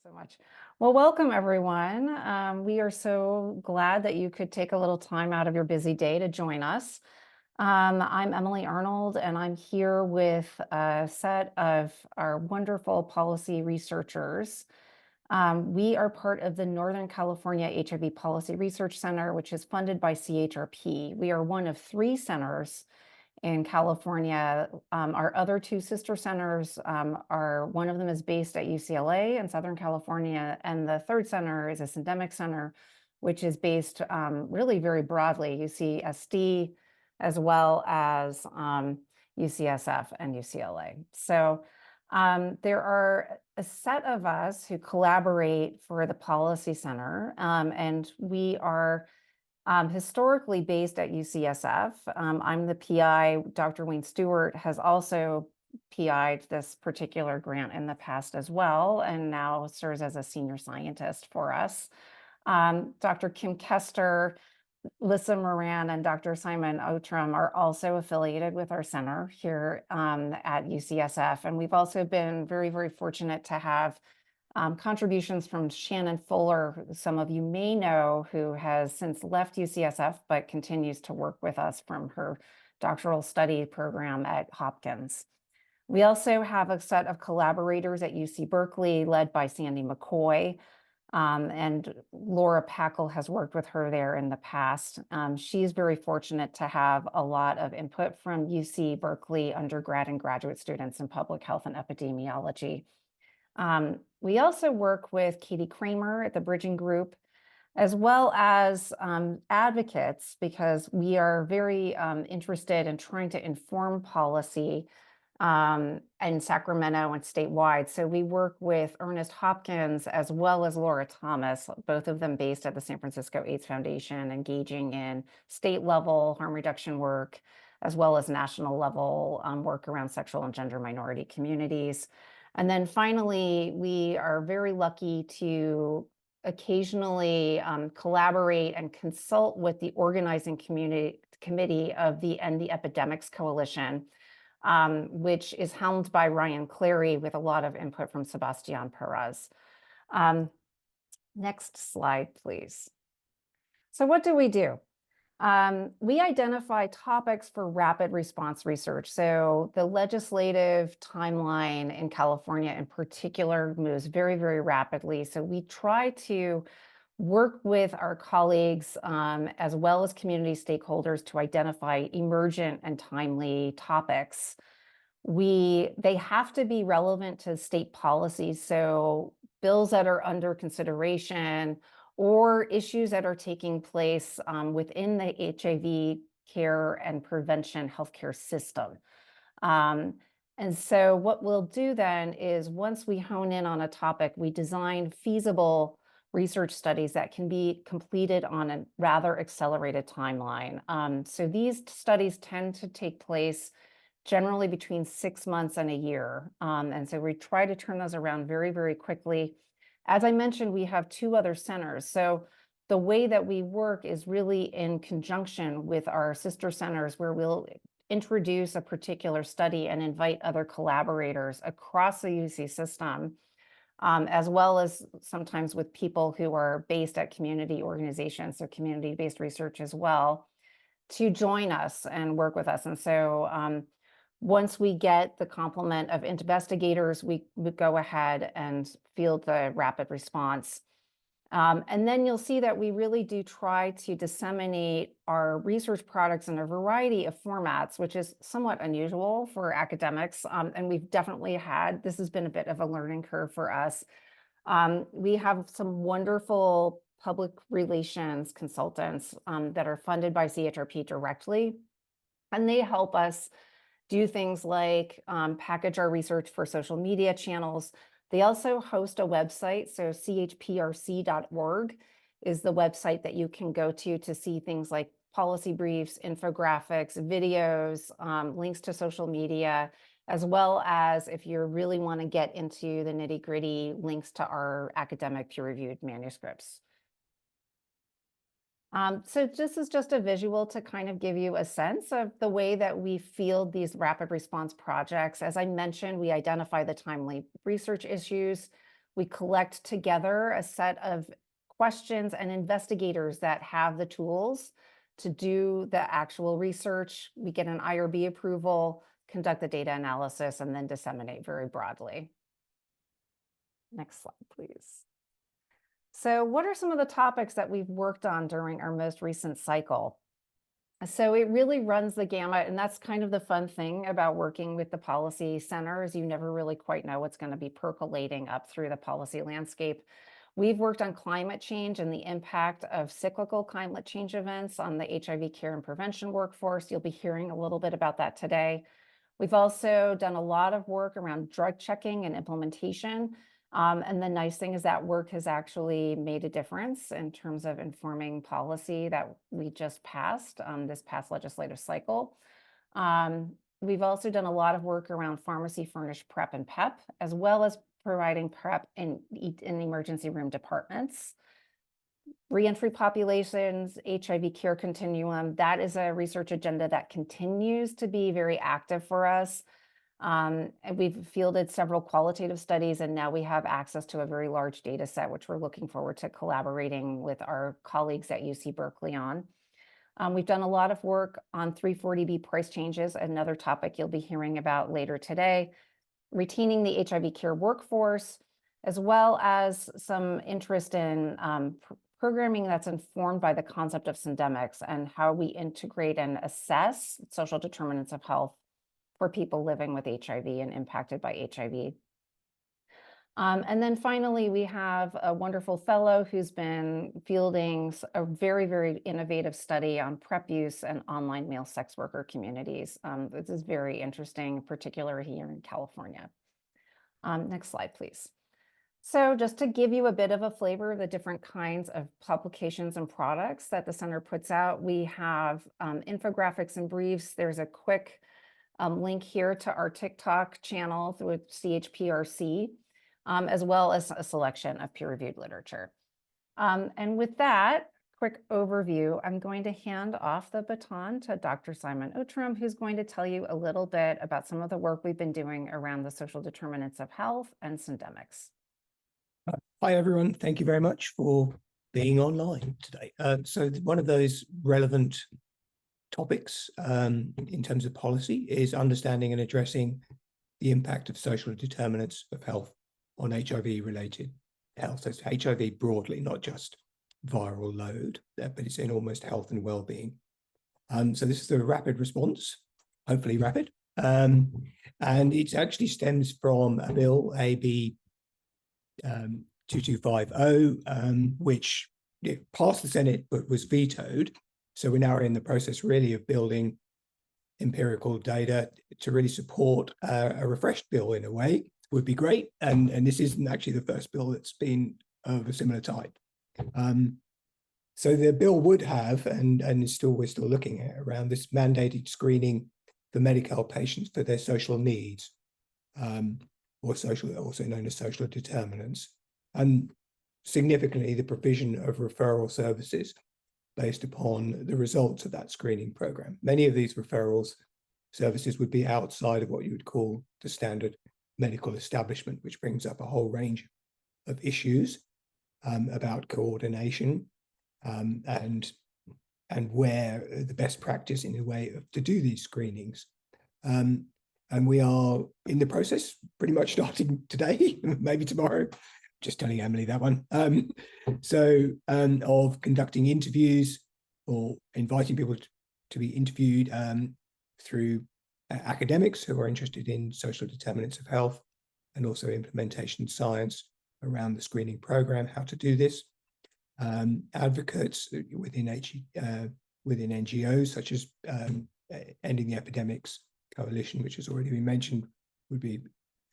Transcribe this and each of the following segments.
So much. Well, welcome everyone. We are so glad that you could take a little time out of your busy day to join us. I'm Emily Arnold, and I'm here with a set of our wonderful policy researchers. We are part of the Northern California HIV Policy Research Center, which is funded by CHRP. We are one of 3 centers in California. Our other 2 sister centers are, one of them is based at UCLA in Southern California, and the third center is a syndemic center, which is based really very broadly, UCSD, as well as UCSF and UCLA. So there are a set of us who collaborate for the Policy Center, and we are historically based at UCSF. I'm the PI. Dr. Wayne Steward has also PI'd this particular grant in the past as well, and now serves as a senior scientist for us. Dr. Kim Koester, Lissa Moran, and Dr. Simon Outram are also affiliated with our center here at UCSF. And we've also been very, very fortunate to have contributions from Shannon Fuller, who some of you may know, who has since left UCSF, but continues to work with us from her doctoral study program at Hopkins. We also have a set of collaborators at UC Berkeley, led by Sandy McCoy, and Laura Packle has worked with her there in the past. She's very fortunate to have a lot of input from UC Berkeley undergrad and graduate students in public health and epidemiology. We also work with Katie Kramer at the Bridging Group, as well as advocates, because we are very interested in trying to inform policy in Sacramento and statewide. So we work with Ernest Hopkins as well as Laura Thomas, both of them based at the San Francisco AIDS Foundation, engaging in state level harm reduction work, as well as national level work around sexual and gender minority communities. And then finally, we are very lucky to occasionally collaborate and consult with the organizing committee of the End the Epidemics Coalition, which is helmed by Ryan Clary with a lot of input from Sebastian Perez. Next slide, please. So what do? We identify topics for rapid response research. So the legislative timeline in California in particular moves very, very rapidly. So we try to work with our colleagues as well as community stakeholders to identify emergent and timely topics. They have to be relevant to state policies. So bills that are under consideration or issues that are taking place within the HIV care and prevention healthcare system. And so what we'll do then is, once we hone in on a topic, we design feasible research studies that can be completed on a rather accelerated timeline. So these studies tend to take place generally between 6 months and a year. And so we try to turn those around very, very quickly. As I mentioned, we have 2 other centers. So the way that we work is really in conjunction with our sister centers, where we'll introduce a particular study and invite other collaborators across the UC system, as well as sometimes with people who are based at community organizations, so community-based research as well, to join us and work with us. And so once we get the complement of investigators, we would go ahead and field the rapid response. And then you'll see that we really do try to disseminate our research products in a variety of formats, which is somewhat unusual for academics. And we've definitely this has been a bit of a learning curve for us. We have some wonderful public relations consultants that are funded by CHRP directly, and they help us do things like package our research for social media channels. They also host a website, so chprc.org is the website that you can go to see things like policy briefs, infographics, videos, links to social media, as well as, if you really want to get into the nitty-gritty, links to our academic peer-reviewed manuscripts. So this is just a visual to kind of give you a sense of the way that we field these rapid response projects. As I mentioned, we identify the timely research issues. We collect together a set of questions and investigators that have the tools to do the actual research. We get an IRB approval, conduct the data analysis, and then disseminate very broadly. Next slide, please. So what are some of the topics that we've worked on during our most recent cycle? So it really runs the gamut, and that's kind of the fun thing about working with the policy center, is you never really quite know what's going to be percolating up through the policy landscape. We've worked on climate change and the impact of cyclical climate change events on the HIV care and prevention workforce. You'll be hearing a little bit about that today. We've also done a lot of work around drug checking and implementation. And the nice thing is that work has actually made a difference in terms of informing policy that we just passed this past legislative cycle. We've also done a lot of work around pharmacy-furnished PrEP and PEP, as well as providing PrEP in emergency room departments. Reentry populations, HIV care continuum, that is a research agenda that continues to be very active for us. And we've fielded several qualitative studies, and now we have access to a very large data set, which we're looking forward to collaborating with our colleagues at UC Berkeley on. We've done a lot of work on 340B price changes, another topic you'll be hearing about later today, retaining the HIV care workforce, as well as some interest in programming that's informed by the concept of syndemics and how we integrate and assess social determinants of health for people living with HIV and impacted by HIV. And then finally, we have a wonderful fellow who's been fielding a very, very innovative study on PrEP use and online male sex worker communities. This is very interesting, particularly here in California. Next slide, please. So just to give you a bit of a flavor of the different kinds of publications and products that the center puts out, we have infographics and briefs. There's a quick link here to our TikTok channel with CHPRC, as well as a selection of peer-reviewed literature. And with that quick overview, I'm going to hand off the baton to Dr. Simon Outram, who's going to tell you a little bit about some of the work we've been doing around the social determinants of health and syndemics. Hi, everyone. Thank you very much for being online today. So one of those relevant topics in terms of policy is understanding and addressing the impact of social determinants of health on HIV-related health. So it's HIV broadly, not just viral load, but it's in almost health and well-being. So this is a rapid response, hopefully rapid, and it actually stems from a bill, AB 2250, which passed the Senate but was vetoed. So we're now in the process really of building empirical data to really support a refreshed bill in a way. Would be great. And this isn't actually the first bill that's been of a similar type. So the bill would have, and we're still looking at around this mandated screening for Medi-Cal patients for their social needs, or also known as social determinants, and significantly the provision of referral services based upon the results of that screening program. Many of these referrals services would be outside of what you would call the standard medical establishment, which brings up a whole range of issues about coordination and where the best practice in a way to do these screenings. And we are in the process pretty much starting today, maybe tomorrow, just telling Emily that one. Of conducting interviews or inviting people to be interviewed through academics who are interested in social determinants of health, and also implementation science around the screening program, how to do this. Advocates within NGOs such as Ending the Epidemics Coalition, which has already been mentioned, would be,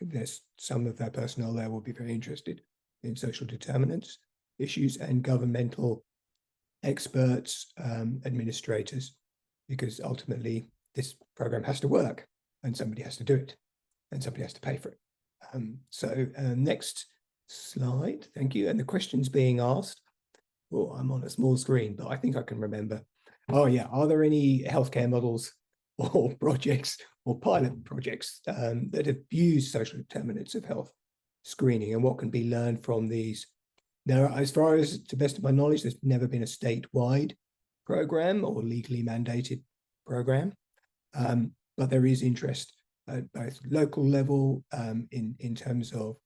there's some of their personnel there will be very interested in social determinants issues, and governmental experts, administrators, because ultimately this program has to work and somebody has to do it and somebody has to pay for it. Next slide, thank you. And the questions being asked, oh, I'm on a small screen, but I think I can remember. Oh yeah, are there any healthcare models or projects or pilot projects that have used social determinants of health screening and what can be learned from these. Now, as far as to the best of my knowledge, there's never been a statewide program or legally mandated program, but there is interest at both local level in terms of,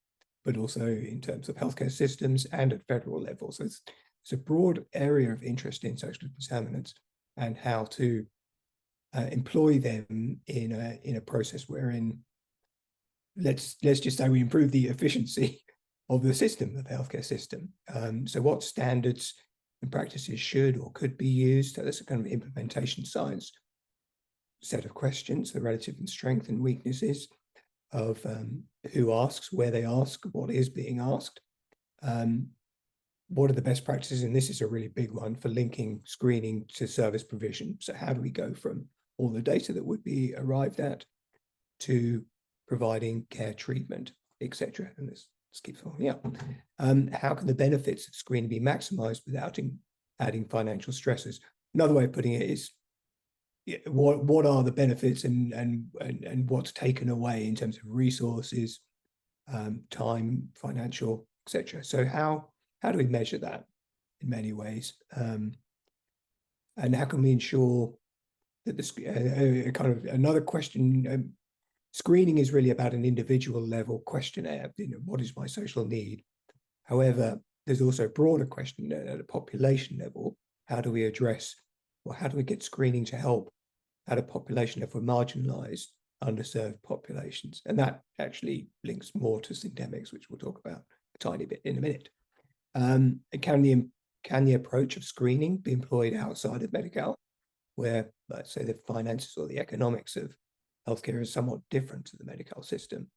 but also in terms of healthcare systems and at federal level. So it's a broad area of interest in social determinants and how to employ them in a process wherein let's just say we improve the efficiency of the system, of the healthcare system. So what standards and practices should or could be used? So that's a kind of implementation science set of questions, the relative strength and weaknesses of who asks, where they ask, what is being asked. What are the best practices? And this is a really big one for linking screening to service provision. So how do we go from all the data that would be arrived at to providing care, treatment, etc. And this keeps following up. How can the benefits of screening be maximized without adding financial stresses? Another way of putting it is, what are the benefits and what's taken away in terms of resources, time, financial, etc. So how do we measure that in many ways? And how can we ensure that this kind of another question, screening is really about an individual level questionnaire, what is my social need? However, there's also a broader question at a population level. How do we address, or how do we get screening to help at a population level for marginalized, underserved populations? And that actually links more to syndemics, which we'll talk about a tiny bit in a minute. Can the approach of screening be employed outside of Medi-Cal, where, let's say, the finances or the economics of healthcare is somewhat different to the Medi-Cal system?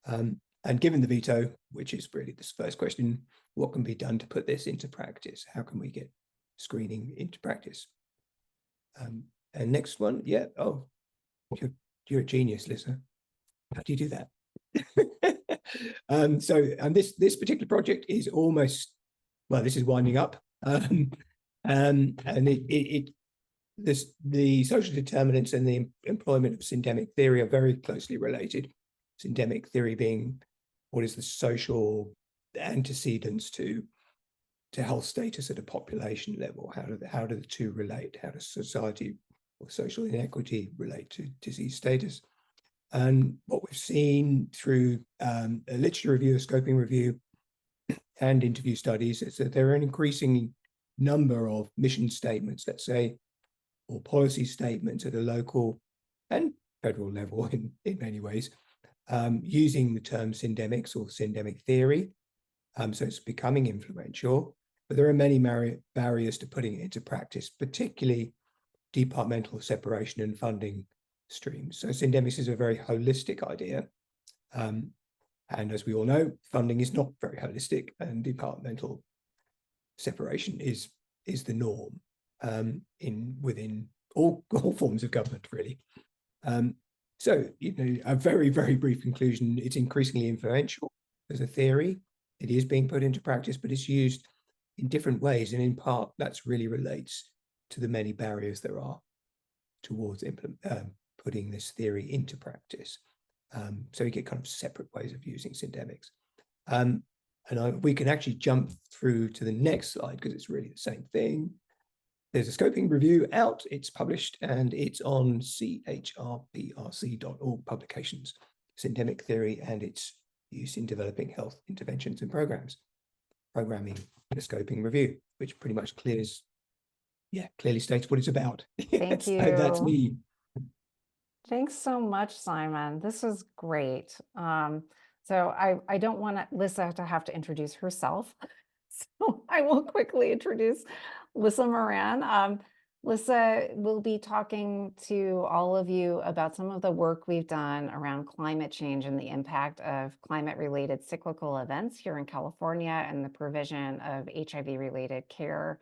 And given the veto, which is really this first question, what can be done to put this into practice? How can we get screening into practice? And next one, yeah. Oh, you're a genius, Lissa. How do you do that? And this particular project is almost, well, this is winding up. And the social determinants and the employment of syndemic theory are very closely related. Syndemic theory being what is the social antecedents to health status at a population level? How do the two relate? How does society or social inequity relate to disease status? And what we've seen through a literature review, a scoping review, and interview studies is that there are an increasing number of mission statements, let's say, or policy statements at a local and federal level in many ways, using the term syndemics or syndemic theory. So it's becoming influential, but there are many barriers to putting it into practice, particularly departmental separation and funding streams. So syndemics is a very holistic idea. And as we all know, funding is not very holistic, and departmental separation is the norm within all forms of government, really. So, a very, very brief conclusion, it's increasingly influential as a theory. It is being put into practice, but it's used in different ways. And in part, that's really relates to the many barriers there are towards putting this theory into practice. So you get kind of separate ways of using syndemics. And we can actually jump through to the next slide because it's really the same thing. There's a scoping review out, it's published, and it's on chrprc.org publications, syndemic theory and its use in developing health interventions and programming the scoping review, which pretty much clearly states what it's about. Thank you. That's me. Thanks so much, Simon. This is great. So I don't want Lissa to have to introduce herself. So I will quickly introduce Lissa Moran. Lissa will be talking to all of you about some of the work we've done around climate change and the impact of climate-related cyclical events here in California and the provision of HIV-related care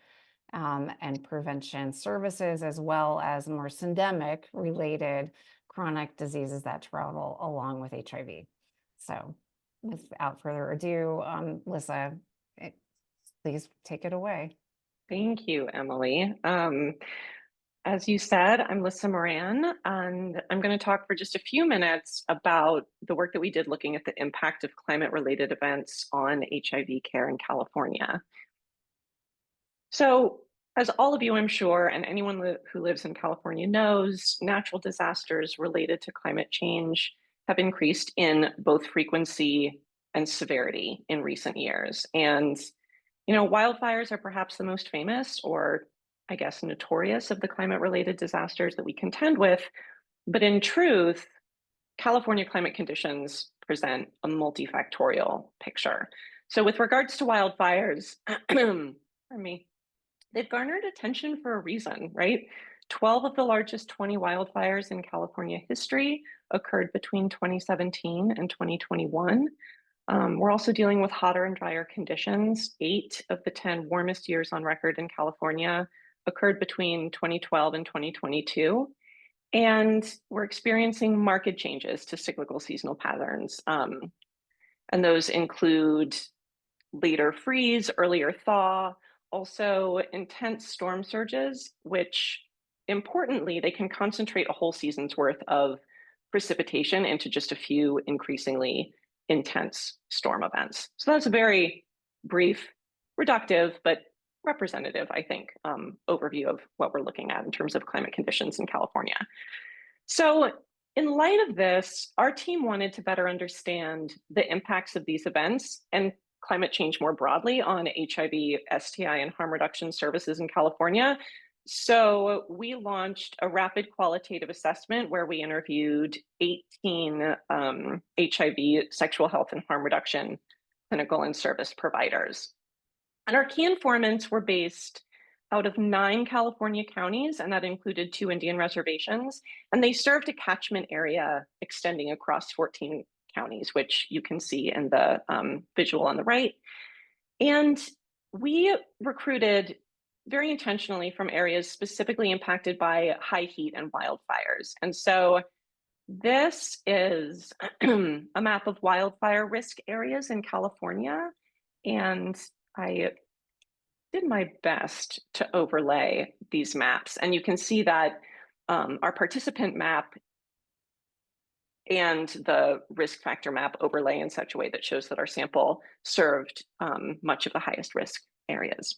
and prevention services, as well as more syndemic-related chronic diseases that travel along with HIV. So without further ado, Lissa, please take it away. Thank you, Emily. As you said, I'm Lissa Moran, and I'm going to talk for just a few minutes about the work that we did looking at the impact of climate-related events on HIV care in California. So, as all of you, I'm sure, and anyone who lives in California knows, natural disasters related to climate change have increased in both frequency and severity in recent years. And, wildfires are perhaps the most famous, or I guess notorious, of the climate-related disasters that we contend with. But in truth, California climate conditions present a multifactorial picture. So with regards to wildfires, pardon me, they've garnered attention for a reason, right? 12 of the largest 20 wildfires in California history occurred between 2017 and 2021. We're also dealing with hotter and drier conditions. 8 of the 10 warmest years on record in California occurred between 2012 and 2022. And we're experiencing marked changes to cyclical seasonal patterns. And those include later freeze, earlier thaw, also intense storm surges, which importantly, they can concentrate a whole season's worth of precipitation into just a few increasingly intense storm events. So that's a very brief, reductive, but representative, I think, overview of what we're looking at in terms of climate conditions in California. So in light of this, our team wanted to better understand the impacts of these events and climate change more broadly on HIV, STI, and harm reduction services in California. So we launched a rapid qualitative assessment where we interviewed 18 HIV, sexual health, and harm reduction clinical and service providers. And our key informants were based out of 9 California counties, and that included 2 Indian reservations. And they served a catchment area extending across 14 counties, which you can see in the visual on the right. And we recruited very intentionally from areas specifically impacted by high heat and wildfires. And so this is a map of wildfire risk areas in California. And I did my best to overlay these maps. And you can see that our participant map and the risk factor map overlay in such a way that shows that our sample served much of the highest risk areas.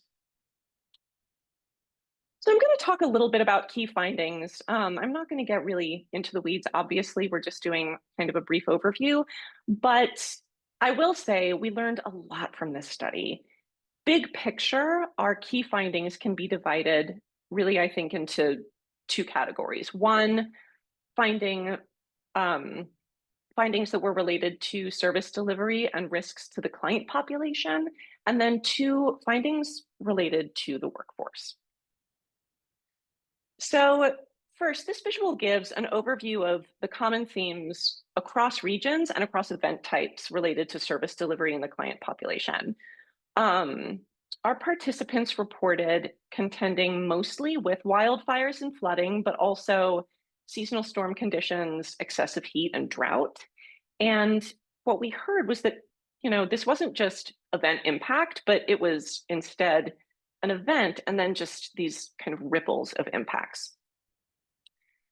So I'm going to talk a little bit about key findings. I'm not going to get really into the weeds. Obviously, we're just doing kind of a brief overview, but I will say we learned a lot from this study. Big picture, our key findings can be divided really, I think, into 2 categories. One, findings that were related to service delivery and risks to the client population, and then 2, findings related to the workforce. So first, this visual gives an overview of the common themes across regions and across event types related to service delivery in the client population. Our participants reported contending mostly with wildfires and flooding, but also seasonal storm conditions, excessive heat, and drought. And what we heard was that, this wasn't just event impact, but it was instead an event and then just these kind of ripples of impacts.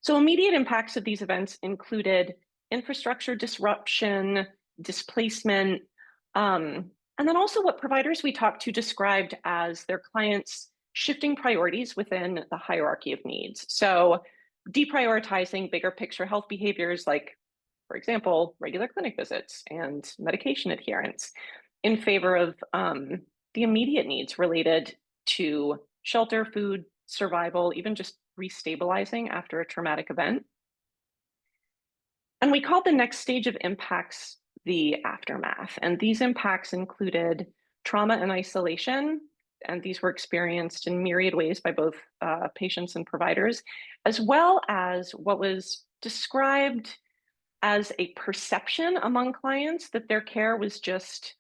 So immediate impacts of these events included infrastructure disruption, displacement, and then also what providers we talked to described as their clients shifting priorities within the hierarchy of needs. So deprioritizing bigger picture health behaviors like, for example, regular clinic visits and medication adherence in favor of the immediate needs related to shelter, food, survival, even just restabilizing after a traumatic event. And we called the next stage of impacts the aftermath. And these impacts included trauma and isolation, and these were experienced in myriad ways by both patients and providers, as well as what was described as a perception among clients that their care was just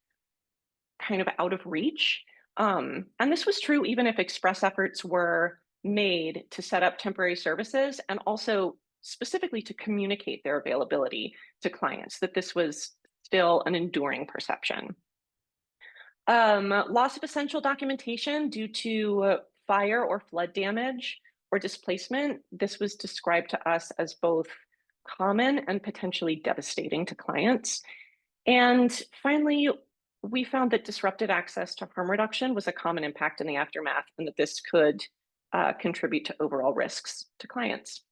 kind of out of reach. And this was true even if express efforts were made to set up temporary services and also specifically to communicate their availability to clients, that this was still an enduring perception. Loss of essential documentation due to fire or flood damage or displacement, this was described to us as both common and potentially devastating to clients. And finally, we found that disrupted access to harm reduction was a common impact in the aftermath, and that this could contribute to overall risks to clients.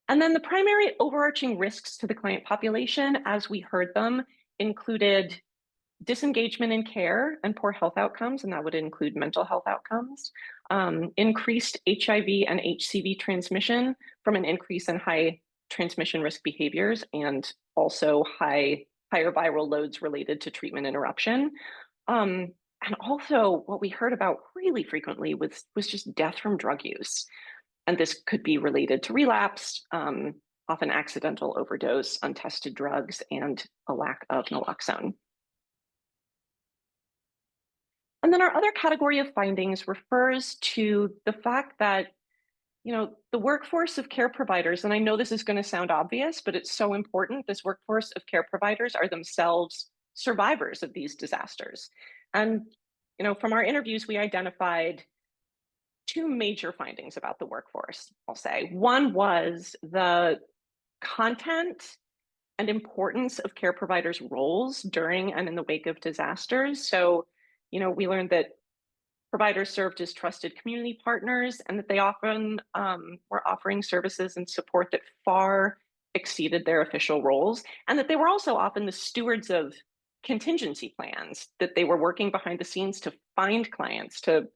And then the primary overarching risks to the client population, as we heard them, included disengagement in care and poor health outcomes, and that would include mental health outcomes, increased HIV and HCV transmission from an increase in high transmission risk behaviors, and also higher viral loads related to treatment interruption. And also what we heard about really frequently was just death from drug use. And this could be related to relapse, often accidental overdose, untested drugs, and a lack of naloxone. And then our other category of findings refers to the fact that, the workforce of care providers, and I know this is going to sound obvious, but it's so important, this workforce of care providers are themselves survivors of these disasters. And, from our interviews, we identified two major findings about the workforce, I'll say. One was the content and importance of care providers' roles during and in the wake of disasters. So, we learned that providers served as trusted community partners, and that they often were offering services and support that far exceeded their official roles, and that they were also often the stewards of contingency plans, that they were working behind the scenes to find clients, to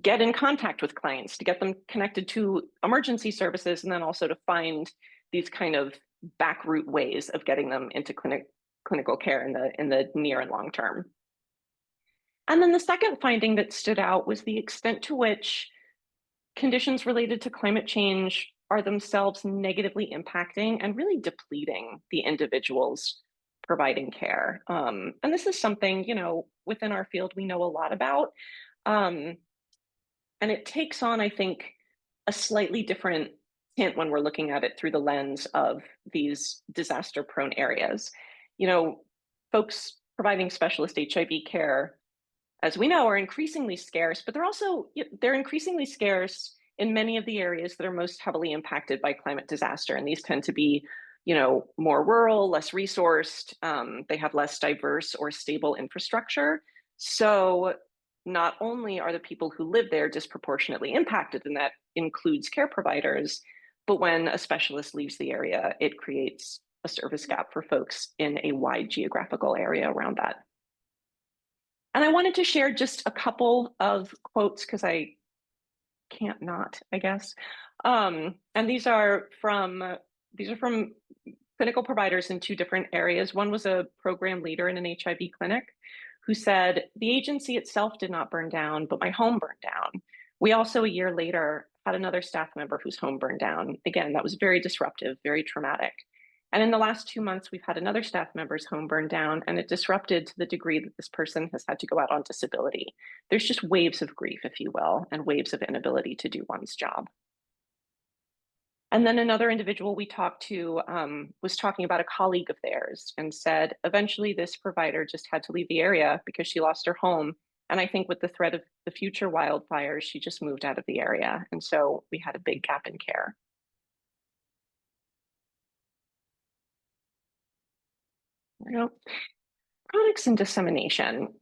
get in contact with clients, to get them connected to emergency services, and then also to find these kind of back route ways of getting them into clinical care in the near and long term. And then the second finding that stood out was the extent to which conditions related to climate change are themselves negatively impacting and really depleting the individuals providing care. And this is something, within our field we know a lot about. And it takes on, I think, a slightly different tint when we're looking at it through the lens of these disaster-prone areas. Folks providing specialist HIV care, as we know, are increasingly scarce, but they're increasingly scarce in many of the areas that are most heavily impacted by climate disaster. And these tend to be, more rural, less resourced. They have less diverse or stable infrastructure. So not only are the people who live there disproportionately impacted, and that includes care providers, but when a specialist leaves the area, it creates a service gap for folks in a wide geographical area around that. And I wanted to share just a couple of quotes because I can't not, I guess. And these are from clinical providers in two different areas. One was a program leader in an HIV clinic who said, "The agency itself did not burn down, but my home burned down. We also, a year later, had another staff member whose home burned down. Again, that was very disruptive, very traumatic. And in the last 2 months, we've had another staff member's home burn down, and it disrupted to the degree that this person has had to go out on disability. There's just waves of grief, if you will, and waves of inability to do one's job." And then another individual we talked to was talking about a colleague of theirs and said, "Eventually this provider just had to leave the area because she lost her home. And I think with the threat of the future wildfires, she just moved out of the area. And so we had a big gap in care." Products and dissemination.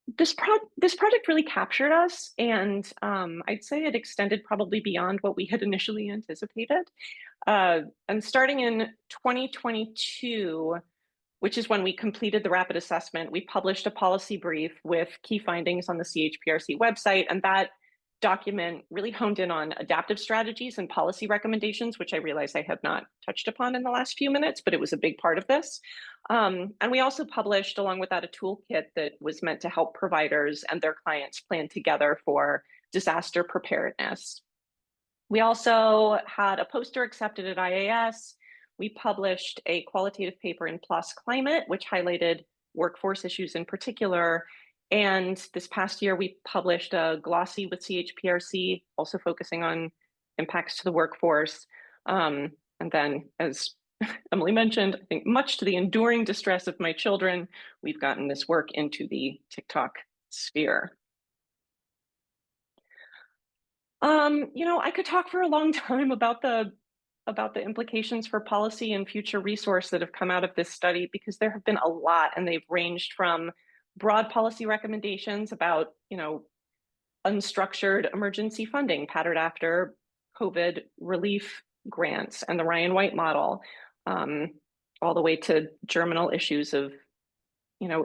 This project really captured us, and I'd say it extended probably beyond what we had initially anticipated. And starting in 2022, which is when we completed the rapid assessment, we published a policy brief with key findings on the CHPRC website, and that document really honed in on adaptive strategies and policy recommendations, which I realize I have not touched upon in the last few minutes, but it was a big part of this. And we also published, along with that, a toolkit that was meant to help providers and their clients plan together for disaster preparedness. We also had a poster accepted at IAS. We published a qualitative paper in PLOS Climate, which highlighted workforce issues in particular. And this past year, we published a glossy with CHPRC, also focusing on impacts to the workforce. And then, as Emily mentioned, I think much to the enduring distress of my children, we've gotten this work into the TikTok sphere. I could talk for a long time about the implications for policy and future resource that have come out of this study, because there have been a lot, and they've ranged from broad policy recommendations about, unstructured emergency funding patterned after COVID relief grants and the Ryan White model, um, all the way to germinal issues of,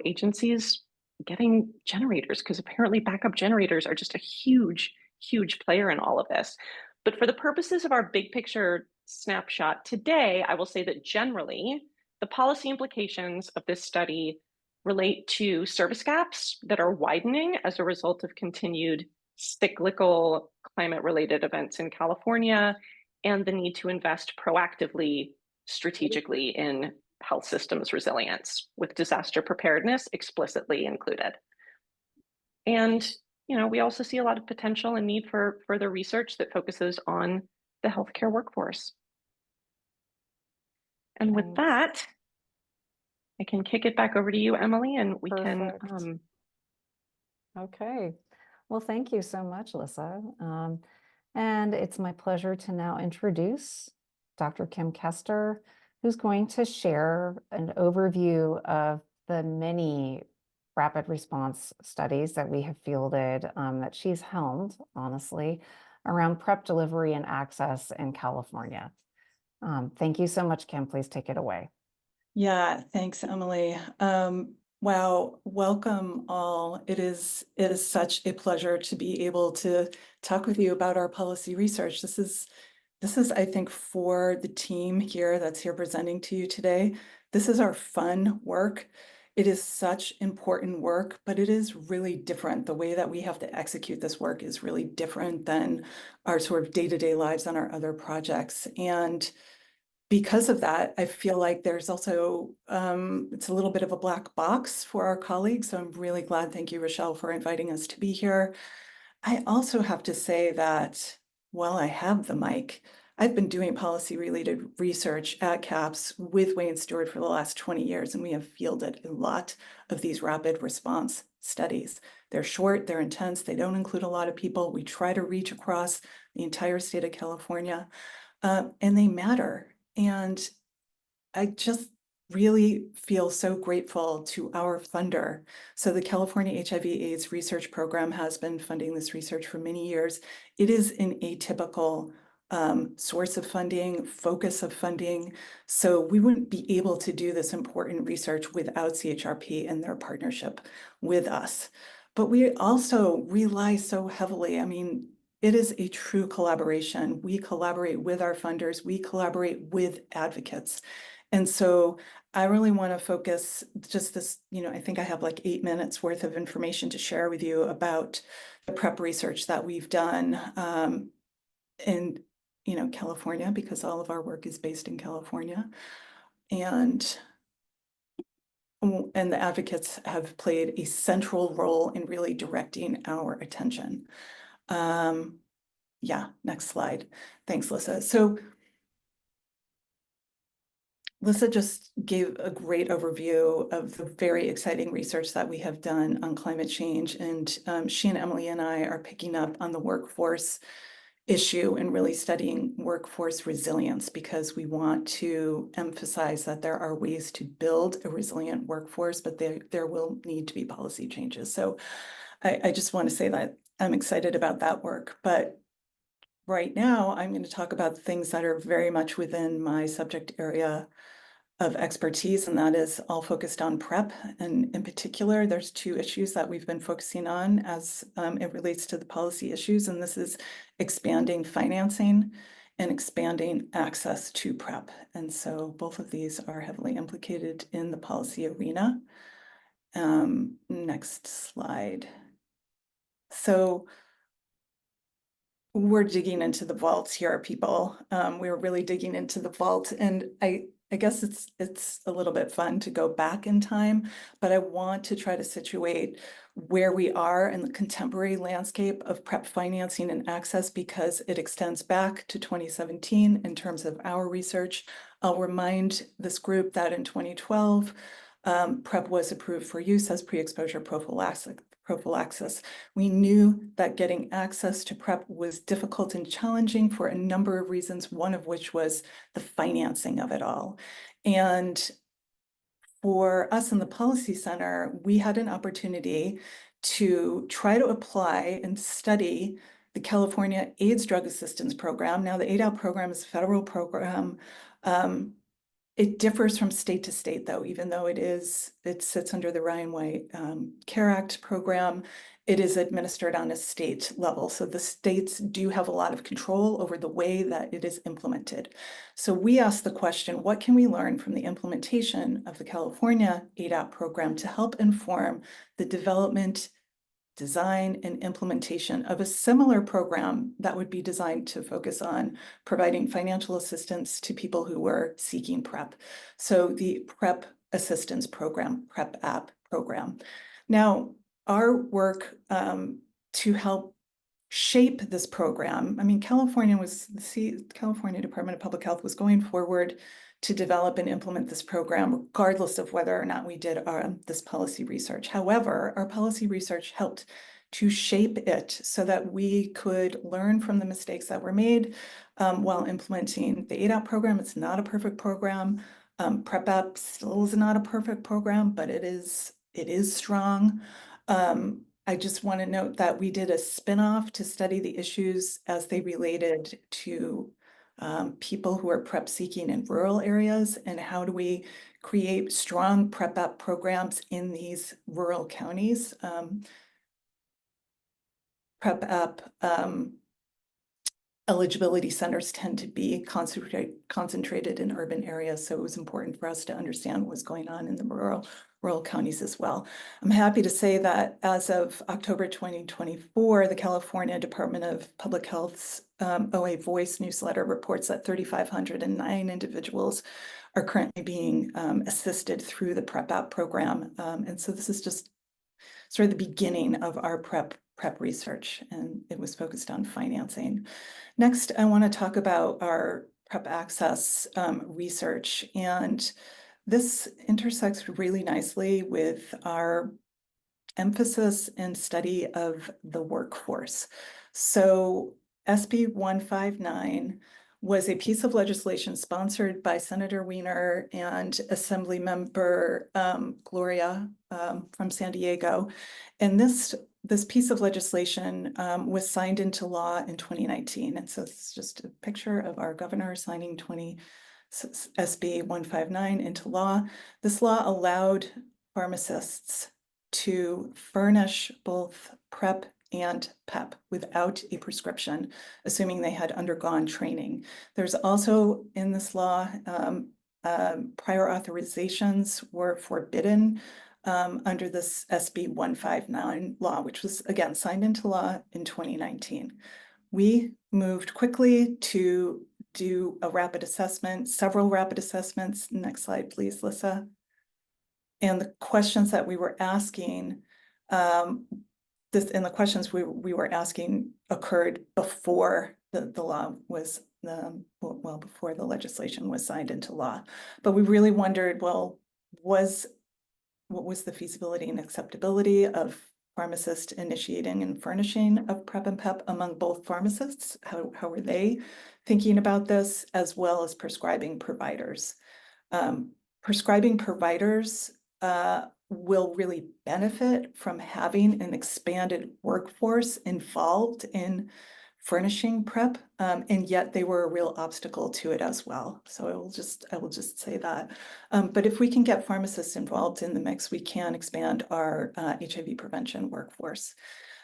agencies getting generators, because apparently backup generators are just a huge, huge player in all of this. But for the purposes of our big picture snapshot today, I will say that generally, the policy implications of this study relate to service gaps that are widening as a result of continued cyclical climate-related events in California, and the need to invest proactively, strategically in health systems resilience, with disaster preparedness explicitly included. And we also see a lot of potential and need for further research that focuses on the healthcare workforce. And with that, I can kick it back over to you, Emily, and we Perfect. can. Okay. Well, thank you so much, Lissa. And it's my pleasure to now introduce Dr. Kim Koester, who's going to share an overview of the many rapid response studies that we have fielded, that she's helmed, honestly, around PrEP delivery and access in California. Thank you so much, Kim. Please take it away. Yeah, thanks, Emily. Wow, welcome all. It is such a pleasure to be able to talk with you about our policy research. This is, I think, for the team here that's here presenting to you today, this is our fun work. It is such important work, but it is really different. The way that we have to execute this work is really different than our sort of day-to-day lives on our other projects. And because of that, I feel like there's also, it's a little bit of a black box for our colleagues. So I'm really glad, thank you, Rochelle, for inviting us to be here. I also have to say that while I have the mic, I've been doing policy-related research at CAPS with Wayne Steward for the last 20 years, and we have fielded a lot of these rapid response studies. They're short, they're intense, they don't include a lot of people. We try to reach across the entire state of California, and they matter. And I just really feel so grateful to our funder. So the California HIV/AIDS Research Program has been funding this research for many years. It is an atypical source of funding, focus of funding. So we wouldn't be able to do this important research without CHRP and their partnership with us. But we also rely so heavily, I mean, it is a true collaboration. We collaborate with our funders, we collaborate with advocates. And so I really want to focus just this, I think I have like 8 minutes worth of information to share with you about the PrEP research that we've done in, California, because all of our work is based in California. And the advocates have played a central role in really directing our attention. Yeah, next slide. Thanks, Lissa. So Lissa just gave a great overview of the very exciting research that we have done on climate change. And she and Emily and I are picking up on the workforce issue and really studying workforce resilience, because we want to emphasize that there are ways to build a resilient workforce, but there will need to be policy changes. So I just want to say that I'm excited about that work. But right now, I'm going to talk about things that are very much within my subject area of expertise, and that is all focused on PrEP. And in particular, there's 2 issues that we've been focusing on as it relates to the policy issues, and this is expanding financing and expanding access to PrEP. And so both of these are heavily implicated in the policy arena. Next slide. So we're digging into the vaults here, people. We're really digging into the vault, and I guess it's a little bit fun to go back in time, but I want to try to situate where we are in the contemporary landscape of PrEP financing and access, because it extends back to 2017 in terms of our research. I'll remind this group that in 2012, PrEP was approved for use as pre-exposure prophylaxis. We knew that getting access to PrEP was difficult and challenging for a number of reasons, one of which was the financing of it all. And for us in the Policy Center, we had an opportunity to try to apply and study the California AIDS Drug Assistance Program. Now, the ADAP program is a federal program. It differs from state to state, though, even though it sits under the Ryan White CARE Act program. It is administered on a state level. So the states do have a lot of control over the way that it is implemented. So we asked the question, what can we learn from the implementation of the California ADAP program to help inform the development, design, and implementation of a similar program that would be designed to focus on providing financial assistance to people who were seeking PrEP. So the PrEP Assistance Program, PrEP app program. Now, our work to help shape this program, I mean, California Department of Public Health was going forward to develop and implement this program, regardless of whether or not we did this policy research. However, our policy research helped to shape it so that we could learn from the mistakes that were made while implementing the ADAP program. It's not a perfect program. PrEP app still is not a perfect program, but it is strong. I just want to note that we did a spin-off to study the issues as they related to people who are PrEP seeking in rural areas, and how do we create strong PrEP app programs in these rural counties. PrEP app eligibility centers tend to be concentrated in urban areas, so it was important for us to understand what was going on in the rural counties as well. I'm happy to say that as of October 2024, the California Department of Public Health's OA Voice newsletter reports that 3,509 individuals are currently being assisted through the PrEP app program. And so this is just sort of the beginning of our PrEP research, and it was focused on financing. Next, I want to talk about our PrEP access research, and this intersects really nicely with our emphasis and study of the workforce. So SB 159 was a piece of legislation sponsored by Senator Wiener and Assemblymember Gloria from San Diego. And this piece of legislation was signed into law in 2019. And so it's just a picture of our governor signing SB 159 into law. This law allowed pharmacists to furnish both PrEP and PEP without a prescription, assuming they had undergone training. There's also in this law, prior authorizations were forbidden under this SB 159 law, which was again signed into law in 2019. We moved quickly to do a rapid assessment, several rapid assessments. Next slide, please, Lissa. And the questions that we were asking, the questions we were asking occurred before the law was, well, before the legislation was signed into law. But we really wondered, well, what was the feasibility and acceptability of pharmacists initiating and furnishing of PrEP and PEP among both pharmacists? How were they thinking about this, as well as prescribing providers? Prescribing providers will really benefit from having an expanded workforce involved in furnishing PrEP, and yet they were a real obstacle to it as well. So I will just say that. But if we can get pharmacists involved in the mix, we can expand our HIV prevention workforce.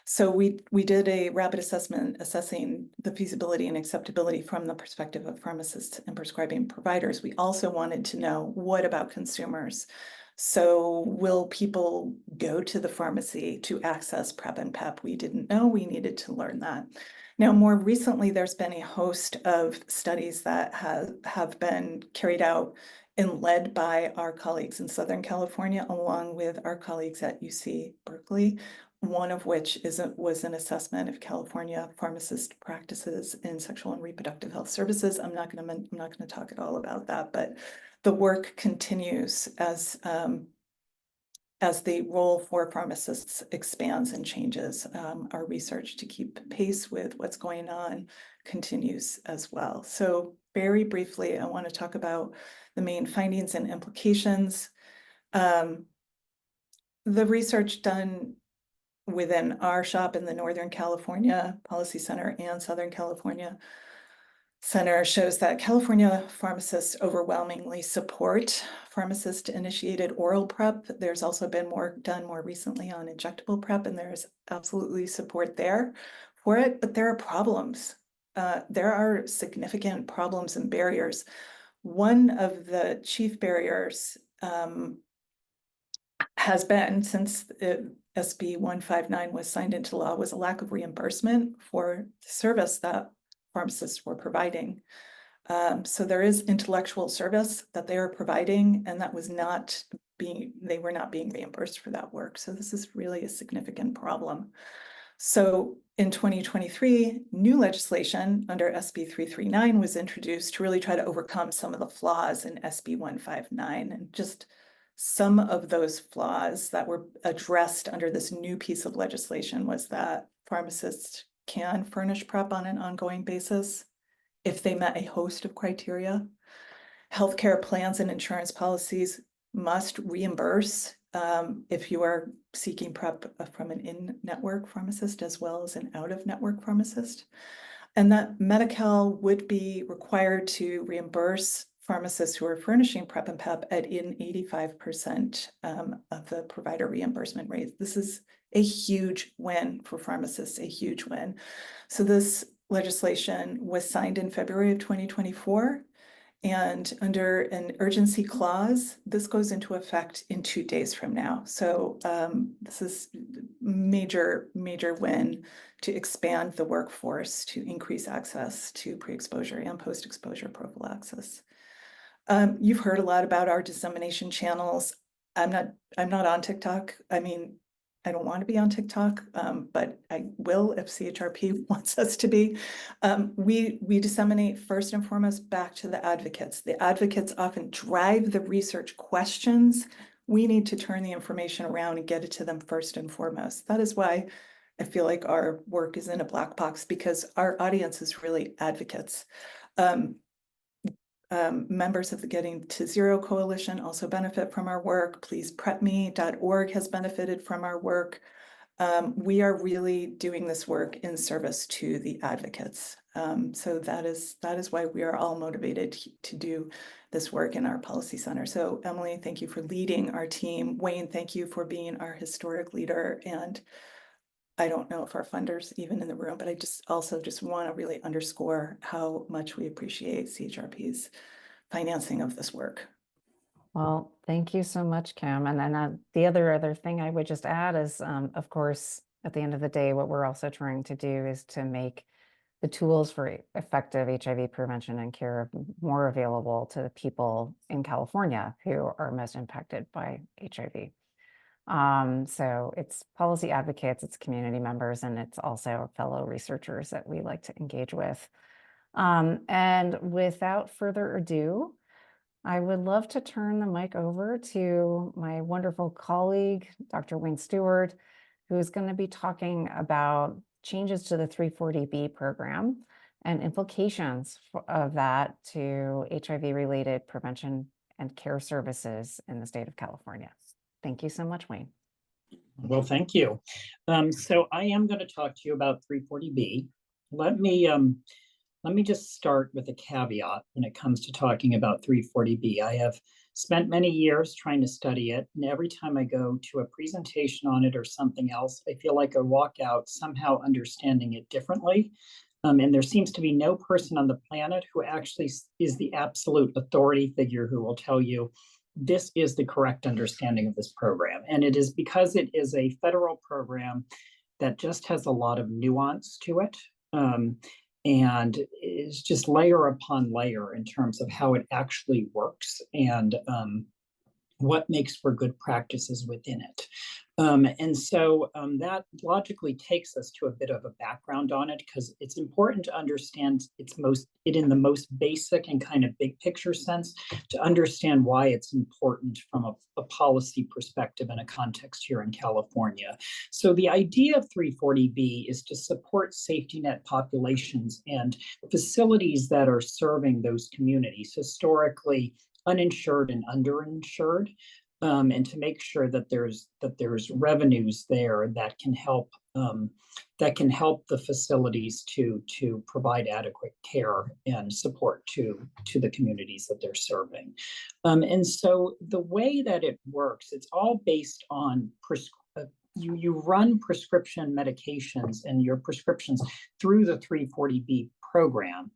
So we did a rapid assessment assessing the feasibility and acceptability from the perspective of pharmacists and prescribing providers. We also wanted to know, what about consumers? So will people go to the pharmacy to access PrEP and PEP? We didn't know. We needed to learn that. Now, more recently, there's been a host of studies that have been carried out and led by our colleagues in Southern California, along with our colleagues at UC Berkeley, one of which was an assessment of California pharmacist practices in sexual and reproductive health services. I'm not going to talk at all about that, but the work continues as as the role for pharmacists expands and changes, our research to keep pace with what's going on continues as well. So very briefly, I want to talk about the main findings and implications. The research done within our shop in the Northern California Policy Center and Southern California Center shows that California pharmacists overwhelmingly support pharmacist-initiated oral PrEP. There's also been done more recently on injectable PrEP, and there's absolutely support there for it, but there are problems. There are significant problems and barriers. One of the chief barriers has been, since SB 159 was signed into law, was a lack of reimbursement for the service that pharmacists were providing. So there is intellectual service that they are providing, and that was they were not being reimbursed for that work. So this is really a significant problem. So in 2023, new legislation under SB 339 was introduced to really try to overcome some of the flaws in SB 159, and just some of those flaws that were addressed under this new piece of legislation was that pharmacists can furnish PrEP on an ongoing basis if they met a host of criteria. Healthcare plans and insurance policies must reimburse if you are seeking PrEP from an in-network pharmacist as well as an out-of-network pharmacist. And that Medi-Cal would be required to reimburse pharmacists who are furnishing PrEP and PEP at 85% of the provider reimbursement rate. This is a huge win for pharmacists, a huge win. So this legislation was signed in February of 2024, and under an urgency clause, this goes into effect in 2 days from now. So this is major win to expand the workforce, to increase access to pre-exposure and post-exposure prophylaxis. You've heard a lot about our dissemination channels. I'm not on TikTok. I mean, I don't want to be on TikTok, but I will if CHRP wants us to be. We disseminate first and foremost back to the advocates. The advocates often drive the research questions. We need to turn the information around and get it to them first and foremost. That is why I feel like our work is in a black box, because our audience is really advocates. Members of the Getting to Zero Coalition also benefit from our work. PleasePrepMe.org has benefited from our work. We are really doing this work in service to the advocates. So that is why we are all motivated to do this work in our policy center. So Emily, thank you for leading our team. Wayne, thank you for being our historic leader. And I don't know if our funders even in the room, but I also want to really underscore how much we appreciate CHRP's financing of this work. Well, thank you so much, Kim. And then the other thing I would just add is, of course, at the end of the day, what we're also trying to do is to make the tools for effective HIV prevention and care more available to the people in California who are most impacted by HIV. So it's policy advocates, it's community members, and it's also fellow researchers that we like to engage with. And without further ado, I would love to turn the mic over to my wonderful colleague, Dr. Wayne Steward, who is going to be talking about changes to the 340B program and implications of that to HIV-related prevention and care services in the state of California. Thank you so much, Wayne. Well, thank you. So I am going to talk to you about 340B. Let me just start with a caveat when it comes to talking about 340B. I have spent many years trying to study it, and every time I go to a presentation on it or something else, I feel like I walk out somehow understanding it differently. And there seems to be no person on the planet who actually is the absolute authority figure who will tell you this is the correct understanding of this program. And it is because it is a federal program that just has a lot of nuance to it. And it's just layer upon layer in terms of how it actually works and what makes for good practices within it. And so that logically takes us to a bit of a background on it, because it's important to understand it in the most basic and kind of big picture sense, to understand why it's important from a policy perspective and a context here in California. So the idea of 340B is to support safety net populations and facilities that are serving those communities, historically uninsured and underinsured. And to make sure that there's revenues there that can help the facilities to provide adequate care and support to the communities that they're serving. And so the way that it works, it's all based on you run prescription medications and your prescriptions through the 340B program.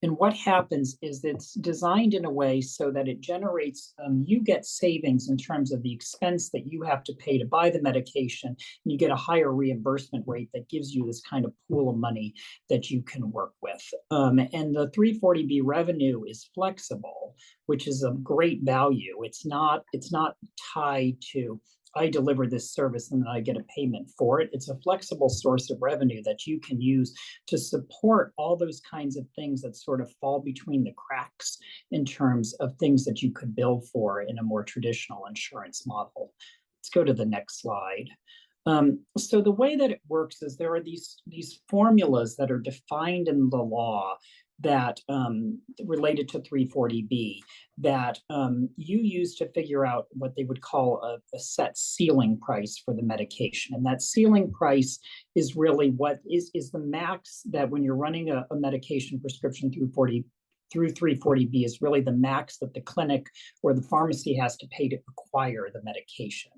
And what happens is it's designed in a way so that it generates, you get savings in terms of the expense that you have to pay to buy the medication, and you get a higher reimbursement rate that gives you this kind of pool of money that you can work with. And the 340B revenue is flexible, which is of great value. It's not tied to, I deliver this service and then I get a payment for it. It's a flexible source of revenue that you can use to support all those kinds of things that sort of fall between the cracks in terms of things that you could bill for in a more traditional insurance model. Let's go to the next slide. So the way that it works is there are these formulas that are defined in the law that related to 340B that you use to figure out what they would call a set ceiling price for the medication. And that ceiling price is really what is the max that when you're running a medication prescription through 340B is really the max that the clinic or the pharmacy has to pay to acquire the medication.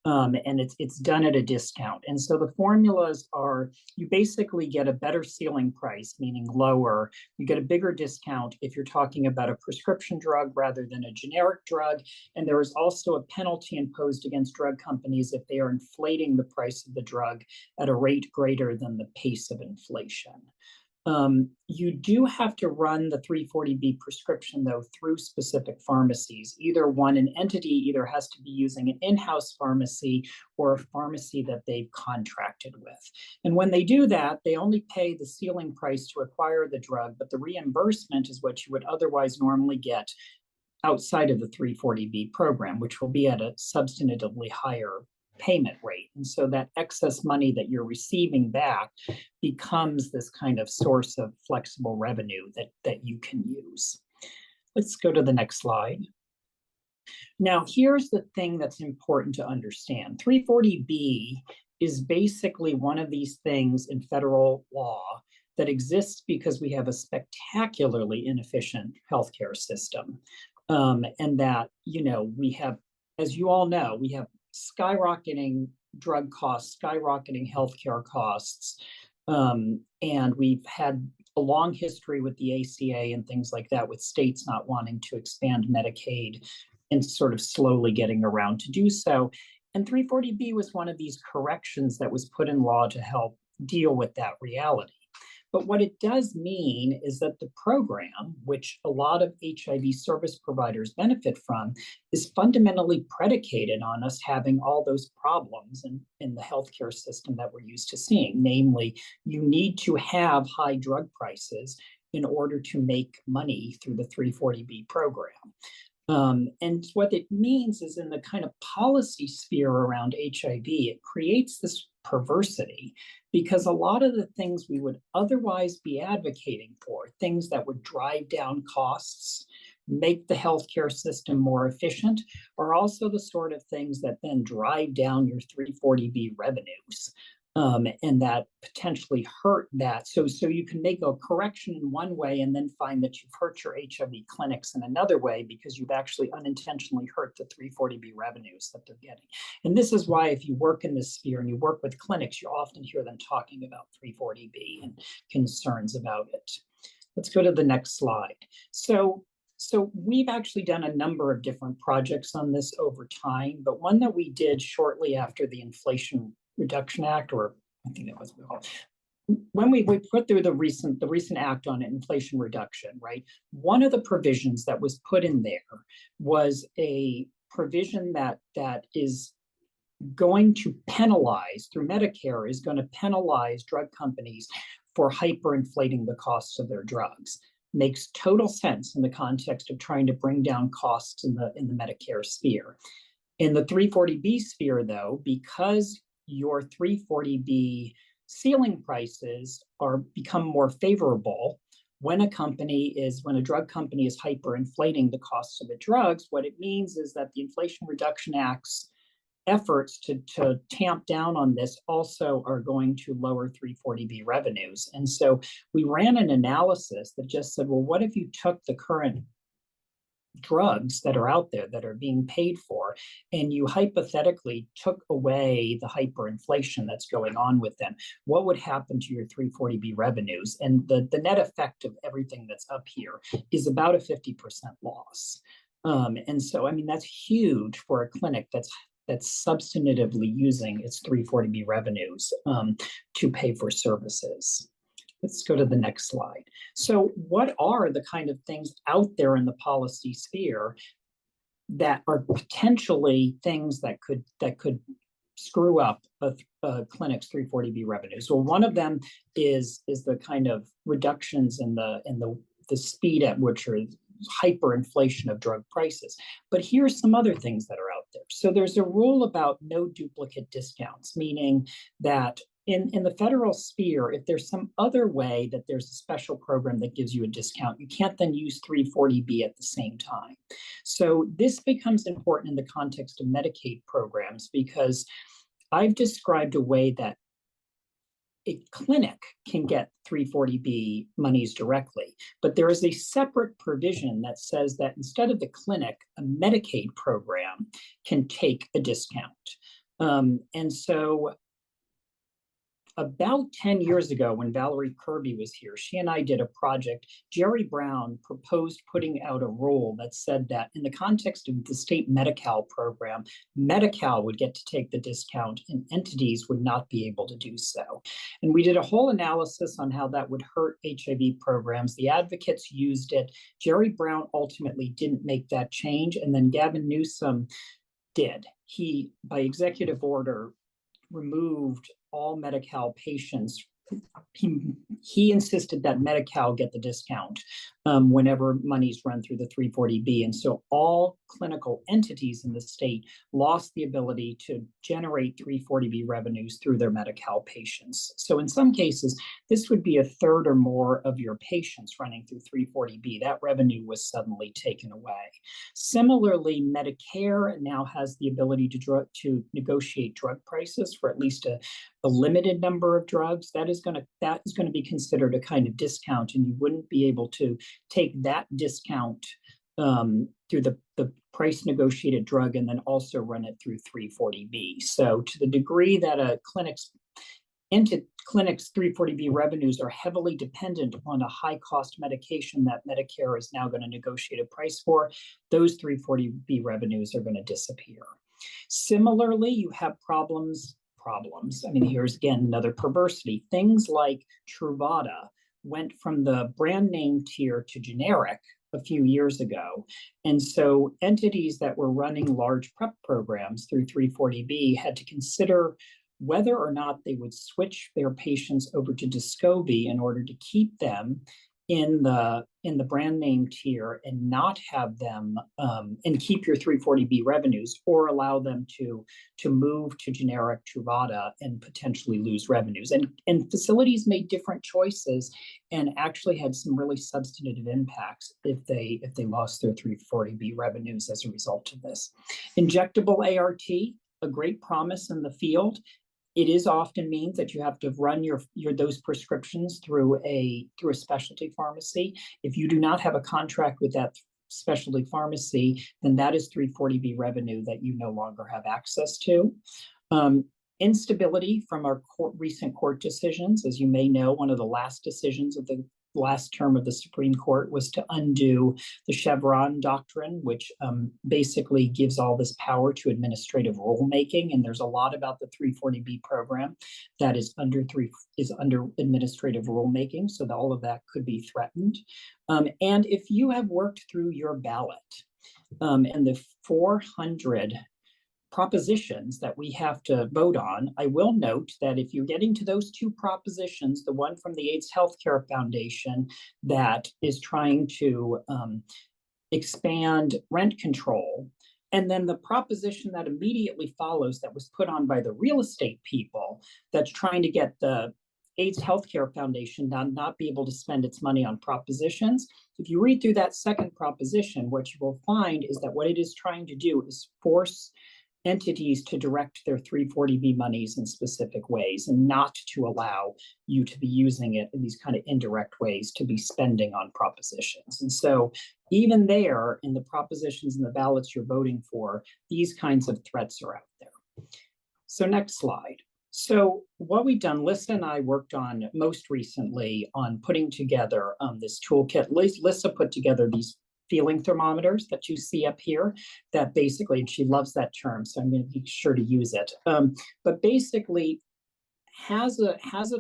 And it's done at a discount. And so the formulas are, you basically get a better ceiling price, meaning lower. You get a bigger discount if you're talking about a prescription drug rather than a generic drug. And there is also a penalty imposed against drug companies if they are inflating the price of the drug at a rate greater than the pace of inflation. You do have to run the 340B prescription, though, through specific pharmacies. An entity either has to be using an in-house pharmacy or a pharmacy that they've contracted with. And when they do that, they only pay the ceiling price to acquire the drug, but the reimbursement is what you would otherwise normally get outside of the 340B program, which will be at a substantively higher payment rate. And so that excess money that you're receiving back becomes this kind of source of flexible revenue that you can use. Let's go to the next slide. Now, here's the thing that's important to understand. 340B is basically one of these things in federal law that exists because we have a spectacularly inefficient healthcare system. And that, we have, as you all know, we have skyrocketing drug costs, skyrocketing healthcare costs. And we've had a long history with the ACA and things like that, with states not wanting to expand Medicaid and sort of slowly getting around to do so. And 340B was one of these corrections that was put in law to help deal with that reality. But what it does mean is that the program, which a lot of HIV service providers benefit from, is fundamentally predicated on us having all those problems in the healthcare system that we're used to seeing. Namely, you need to have high drug prices in order to make money through the 340B program. And what it means is, in the kind of policy sphere around HIV, it creates this perversity, because a lot of the things we would otherwise be advocating for, things that would drive down costs, make the healthcare system more efficient, are also the sort of things that then drive down your 340B revenues. And that potentially hurt that. So you can make a correction in one way and then find that you've hurt your HIV clinics in another way, because you've actually unintentionally hurt the 340B revenues that they're getting. And this is why, if you work in this sphere and you work with clinics, you often hear them talking about 340B and concerns about it. Let's go to the next slide. So we've actually done a number of different projects on this over time, but one that we did shortly after the Inflation Reduction Act, or I think that was when we put through the recent act on inflation reduction, right? One of the provisions that was put in there was a provision that is going to penalize, through Medicare, is going to penalize drug companies for hyperinflating the costs of their drugs. Makes total sense in the context of trying to bring down costs in the Medicare sphere. In the 340B sphere, though, because your 340B ceiling prices become more favorable when a drug company is hyperinflating the costs of the drugs, what it means is that the Inflation Reduction Act's efforts to tamp down on this also are going to lower 340B revenues. And so we ran an analysis that just said, well, what if you took the current drugs that are out there that are being paid for, and you hypothetically took away the hyperinflation that's going on with them? What would happen to your 340B revenues? And the net effect of everything that's up here is about a 50% loss. And so, I mean, that's huge for a clinic that's substantively using its 340B revenues to pay for services. Let's go to the next slide. So what are the kind of things out there in the policy sphere that are potentially things that could screw up a clinic's 340B revenues? Well, one of them is the kind of reductions in the speed at which are hyperinflation of drug prices. But here's some other things that are out there. So there's a rule about no duplicate discounts, meaning that in the federal sphere, if there's some other way that there's a special program that gives you a discount, you can't then use 340B at the same time. So this becomes important in the context of Medicaid programs, because I've described a way that a clinic can get 340B monies directly, but there is a separate provision that says that instead of the clinic, a Medicaid program can take a discount. And so about 10 years ago, when Valerie Kirby was here, she and I did a project. Jerry Brown proposed putting out a rule that said that in the context of the state Medi-Cal program, Medi-Cal would get to take the discount and entities would not be able to do so. And we did a whole analysis on how that would hurt HIV programs. The advocates used it. Jerry Brown ultimately didn't make that change, and then Gavin Newsom did. He, by executive order, removed all Medi-Cal patients. He insisted that Medi-Cal get the discount whenever monies run through the 340B. And so all clinical entities in the state lost the ability to generate 340B revenues through their Medi-Cal patients. So in some cases, this would be a third or more of your patients running through 340B. That revenue was suddenly taken away. Similarly, Medicare now has the ability to negotiate drug prices for at least a limited number of drugs. That is going to be considered a kind of discount, and you wouldn't be able to take that discount through the price negotiated drug and then also run it through 340B. So to the degree that a clinic's 340B revenues are heavily dependent upon a high cost medication that Medicare is now going to negotiate a price for, those 340B revenues are going to disappear. Similarly, you have problems. I mean, here's again another perversity. Things like Truvada went from the brand name tier to generic a few years ago. And so entities that were running large PrEP programs through 340B had to consider whether or not they would switch their patients over to Descovy in order to keep them in the brand name tier and not have them and keep your 340B revenues, or allow them to move to generic Truvada and potentially lose revenues. And facilities made different choices and actually had some really substantive impacts if they lost their 340B revenues as a result of this. Injectable ART, a great promise in the field. It is often means that you have to run those prescriptions through a specialty pharmacy. If you do not have a contract with that specialty pharmacy, then that is 340B revenue that you no longer have access to. Instability from our recent court decisions. As you may know, one of the last decisions of the last term of the Supreme Court was to undo the Chevron doctrine, which basically gives all this power to administrative rulemaking. And there's a lot about the 340B program that is under administrative rulemaking, so that all of that could be threatened. And if you have worked through your ballot and the 400 propositions that we have to vote on. I will note that if you're getting to those two propositions, the one from the AIDS Healthcare Foundation that is trying to expand rent control, and then the proposition that immediately follows that was put on by the real estate people that's trying to get the AIDS Healthcare Foundation not be able to spend its money on propositions. If you read through that second proposition, what you will find is that what it is trying to do is force entities to direct their 340B monies in specific ways and not to allow you to be using it in these kind of indirect ways to be spending on propositions. And so even there in the propositions and the ballots you're voting for, these kinds of threats are out there. So next slide. So what we've done, Lissa and I worked on most recently on putting together this toolkit. Lissa put together these feeling thermometers that you see up here that basically, and she loves that term, so I'm going to be sure to use it, but basically has a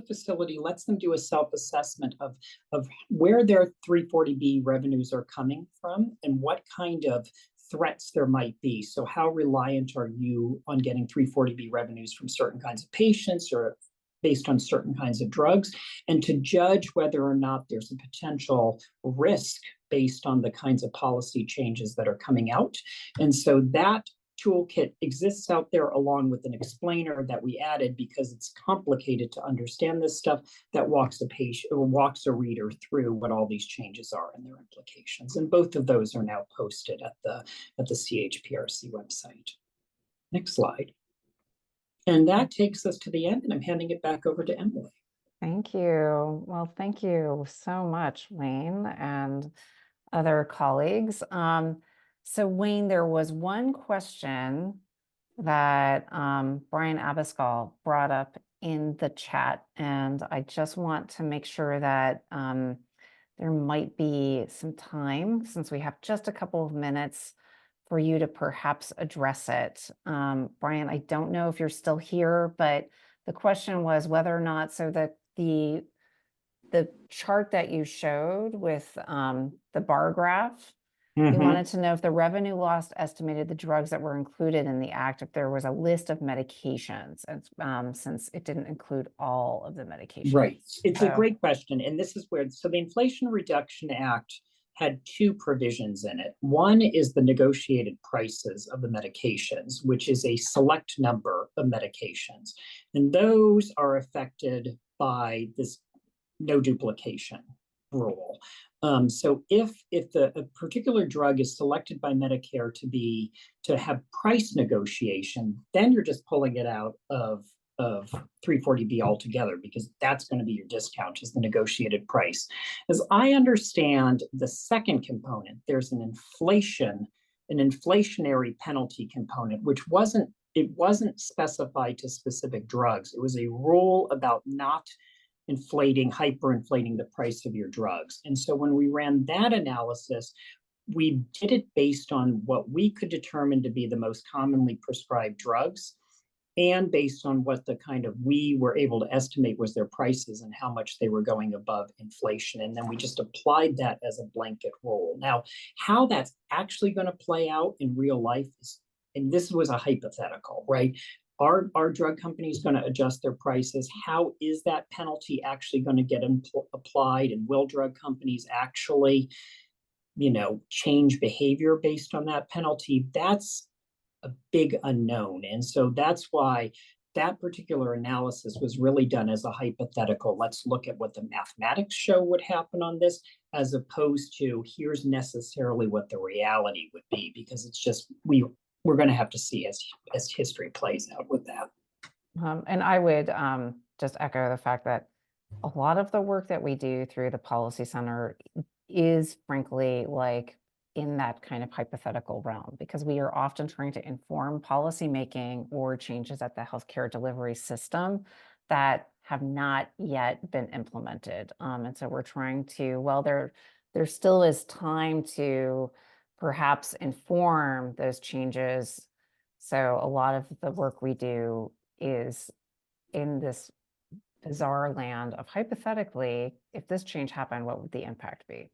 facility, lets them do a self-assessment of where their 340B revenues are coming from and what kind of threats there might be. So how reliant are you on getting 340B revenues from certain kinds of patients or based on certain kinds of drugs, and to judge whether or not there's a potential risk based on the kinds of policy changes that are coming out. And so that toolkit exists out there along with an explainer that we added because it's complicated to understand this stuff, that walks a patient or walks a reader through what all these changes are and their implications. And both of those are now posted at the CHPRC website. Next slide. And that takes us to the end, and I'm handing it back over to Emily. Thank you. Well, thank you so much, Wayne and other colleagues. So Wayne, there was one question that Brian Abascal brought up in the chat, and I just want to make sure that there might be some time, since we have just a couple of minutes, for you to perhaps address it. Brian, I don't know if you're still here, but the question was whether or not, so that the chart that you showed with the bar graph, you wanted to know if the revenue lost estimated the drugs that were included in the act, if there was a list of medications, and since it didn't include all of the medications. Right. It's a great question. And this is where, so the Inflation Reduction Act had two provisions in it. One is the negotiated prices of the medications, which is a select number of medications. And those are affected by this no duplication rule. So if a particular drug is selected by Medicare to have price negotiation, then you're just pulling it out of 340B altogether, because that's going to be your discount, is the negotiated price. As I understand the second component, there's an inflationary penalty component, which wasn't specified to specific drugs. It was a rule about not hyperinflating the price of your drugs. And so when we ran that analysis, we did it based on what we could determine to be the most commonly prescribed drugs, and based on what the kind of we were able to estimate was their prices and how much they were going above inflation. And then we just applied that as a blanket rule. Now, how that's actually going to play out in real life is, and this was a hypothetical, right? Are drug companies going to adjust their prices? How is that penalty actually going to get applied? And will drug companies actually, change behavior based on that penalty? That's a big unknown. And so that's why that particular analysis was really done as a hypothetical. Let's look at what the mathematics show would happen on this, as opposed to here's necessarily what the reality would be, because it's just, we're going to have to see as history plays out with that. And I would just echo the fact that a lot of the work that we do through the Policy Center is frankly like in that kind of hypothetical realm, because we are often trying to inform policymaking or changes at the healthcare delivery system that have not yet been implemented. And so we're trying to, well, there still is time to perhaps inform those changes. So a lot of the work we do is in this bizarre land of hypothetically, if this change happened, what would the impact be?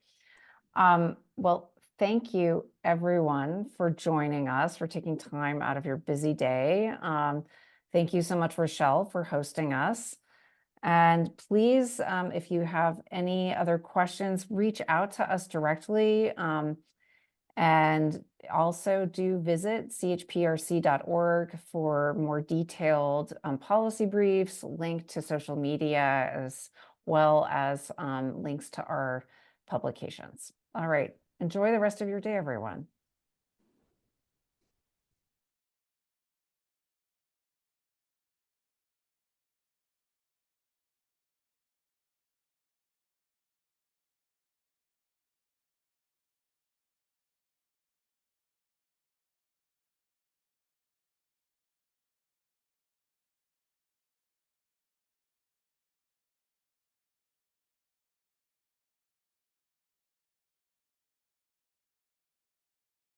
Well, thank you everyone for joining us, for taking time out of your busy day. Thank you so much, Rochelle, for hosting us. And please, if you have any other questions, reach out to us directly. And also do visit chprc.org for more detailed policy briefs, link to social media, as well as links to our publications. All right, enjoy the rest of your day, everyone.